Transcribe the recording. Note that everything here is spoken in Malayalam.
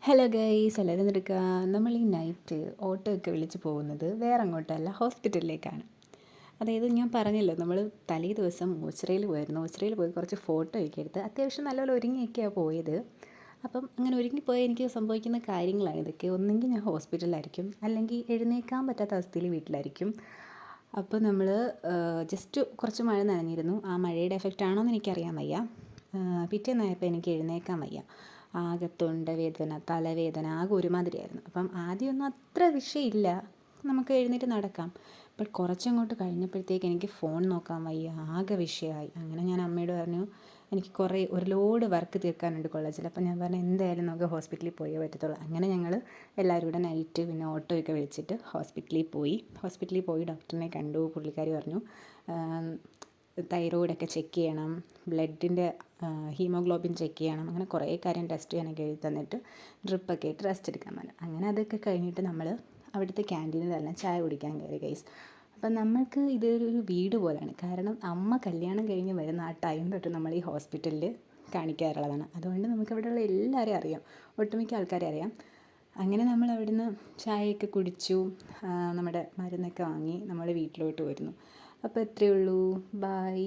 ഹലോ ഗൈസ്, എല്ലാവരും എടുക്കുക. നമ്മൾ ഈ നൈറ്റ് ഓട്ടോ ഒക്കെ വിളിച്ച് പോകുന്നത് വേറെ അങ്ങോട്ടല്ല, ഹോസ്പിറ്റലിലേക്കാണ്. അതായത് ഞാൻ പറഞ്ഞല്ലോ, നമ്മൾ തലേ ദിവസം ഓച്ചിറയിൽ പോയിരുന്നു. ഓച്ചിറയിൽ പോയി കുറച്ച് ഫോട്ടോ ഒക്കെ എടുത്ത് അത്യാവശ്യം നല്ലപോലെ ഒരുങ്ങിയൊക്കെയാണ് പോയത്. അപ്പം അങ്ങനെ ഒരുങ്ങിപ്പോയാൽ എനിക്ക് സംഭവിക്കുന്ന കാര്യങ്ങളാണ് ഇതൊക്കെ. ഒന്നെങ്കിൽ ഞാൻ ഹോസ്പിറ്റലിലായിരിക്കും, അല്ലെങ്കിൽ എഴുന്നേൽക്കാൻ പറ്റാത്ത അവസ്ഥയിൽ വീട്ടിലായിരിക്കും. അപ്പോൾ നമ്മൾ ജസ്റ്റ് കുറച്ച് മഴ നനഞ്ഞിരുന്നു. ആ മഴയുടെ എഫക്റ്റ് ആണോ എന്ന് എനിക്കറിയാൻ വയ്യ. പിറ്റേന്നായപ്പോൾ എനിക്ക് എഴുന്നേൽക്കാൻ വയ്യ. ആകെ തൊണ്ടവേദന, തലവേദന, ആകെ ഒരുമാതിരിയായിരുന്നു. അപ്പം ആദ്യമൊന്നും അത്ര വിഷയമില്ല, നമുക്ക് എഴുന്നേറ്റ് നടക്കാം. ബട്ട് കുറച്ചങ്ങോട്ട് കഴിഞ്ഞപ്പോഴത്തേക്ക് എനിക്ക് ഫോൺ നോക്കാൻ വയ്യ, ആകെ വിഷയമായി. അങ്ങനെ ഞാൻ അമ്മയോട് പറഞ്ഞു, എനിക്ക് ഒരു ലോഡ് വർക്ക് തീർക്കാനുണ്ട് കോളേജിൽ. അപ്പം ഞാൻ പറഞ്ഞു എന്തായാലും നമുക്ക് ഹോസ്പിറ്റലിൽ പോയേ പറ്റത്തുള്ളൂ. അങ്ങനെ ഞങ്ങൾ എല്ലാവരും കൂടെ നൈറ്റ് പിന്നെ ഓട്ടോയൊക്കെ വിളിച്ചിട്ട് ഹോസ്പിറ്റലിൽ പോയി ഡോക്ടറിനെ കണ്ടു. പുള്ളിക്കാരി പറഞ്ഞു തൈറോയിഡൊക്കെ ചെക്ക് ചെയ്യണം, ബ്ലഡിൻ്റെ ഹീമോഗ്ലോബിൻ ചെക്ക് ചെയ്യണം, അങ്ങനെ കുറേ കാര്യം ടെസ്റ്റ് ചെയ്യാനൊക്കെ എഴുതി തന്നിട്ട് ഡ്രിപ്പൊക്കെ ഇട്ട് റെസ്റ്റ് എടുക്കാൻ പറഞ്ഞു. അങ്ങനെ അതൊക്കെ കഴിഞ്ഞിട്ട് നമ്മൾ അവിടുത്തെ ക്യാൻറ്റീനിൽ തന്നെ ചായ കുടിക്കാൻ കയറി ഗൈസ്. അപ്പം നമ്മൾക്ക് ഇതൊരു വീട് പോലെയാണ്. കാരണം അമ്മ കല്യാണം കഴിഞ്ഞ് വരുന്ന ആ ടൈം തൊട്ട് നമ്മൾ ഈ ഹോസ്പിറ്റലിൽ കാണിക്കാറുള്ളതാണ്. അതുകൊണ്ട് നമുക്ക് അവിടെയുള്ള എല്ലാവരെയും അറിയാം, ഒട്ടുമിക്ക ആൾക്കാരെ അറിയാം. അങ്ങനെ നമ്മൾ അവിടുന്ന് ചായയൊക്കെ കുടിച്ചു, നമ്മുടെ മരുന്നൊക്കെ വാങ്ങി നമ്മൾ വീട്ടിലോട്ട് വരുന്നു. അപ്പോൾ ഇത്രയേ ഉള്ളൂ. ബായ്.